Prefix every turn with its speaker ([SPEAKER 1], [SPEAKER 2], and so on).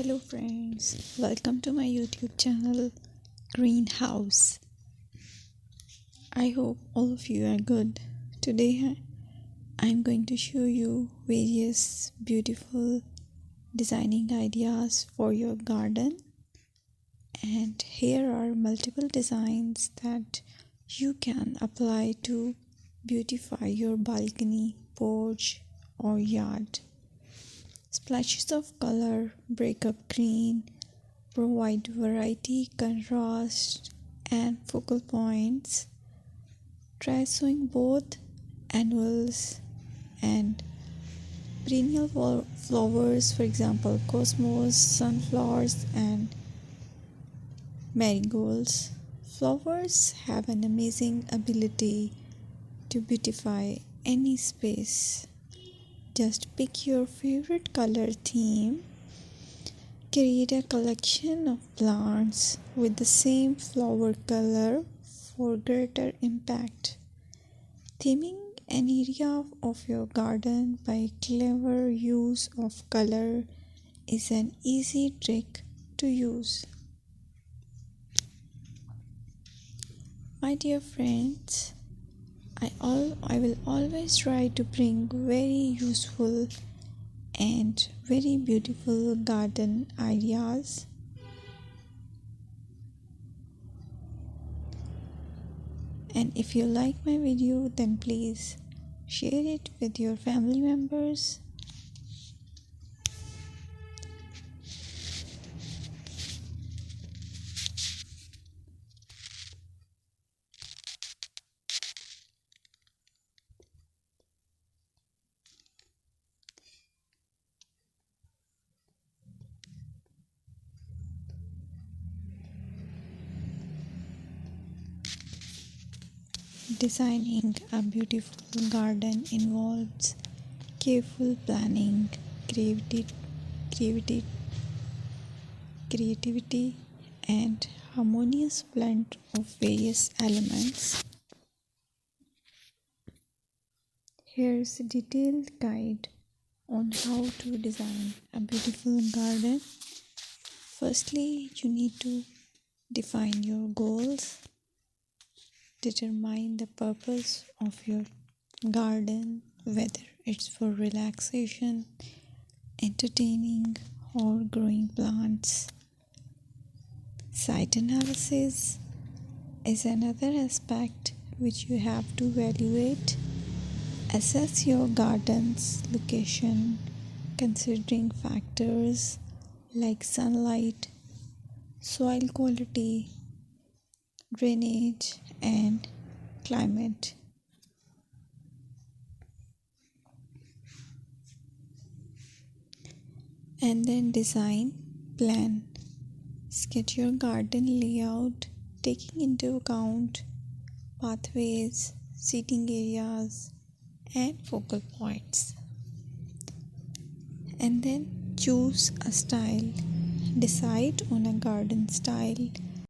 [SPEAKER 1] Hello friends, welcome to my YouTube channel Greenhouse. I hope all of you are good. Today I'm going to show you various beautiful designing ideas for your garden, and here are multiple designs that you can apply to beautify your balcony, porch or yard. Splashes of color break up green, provide variety, contrast, and focal points. Try sowing both annuals and perennial flowers, for example, cosmos, sunflowers, and marigolds. Flowers have an amazing ability to beautify any space. Just pick your favorite color theme. Create a collection of plants with the same flower color for greater impact. Theming an area of your garden by clever use of color is an easy trick to use. My dear friends, I will always try to bring very useful and very beautiful garden ideas. And if you like my video, then please share it with your family members. Designing a beautiful garden involves careful planning, creativity, creativity, and harmonious blend of various elements. Here's a detailed guide on how to design a beautiful garden. Firstly, you need to define your goals. Determine the purpose of your garden, whether it's for relaxation, entertaining, or growing plants. Site analysis is another aspect which you have to evaluate. Assess your garden's location, considering factors like sunlight, soil quality, drainage, and climate. And then design, plan. Sketch your garden layout, taking into account pathways, seating areas, and focal points. And then choose a style. Decide on a garden style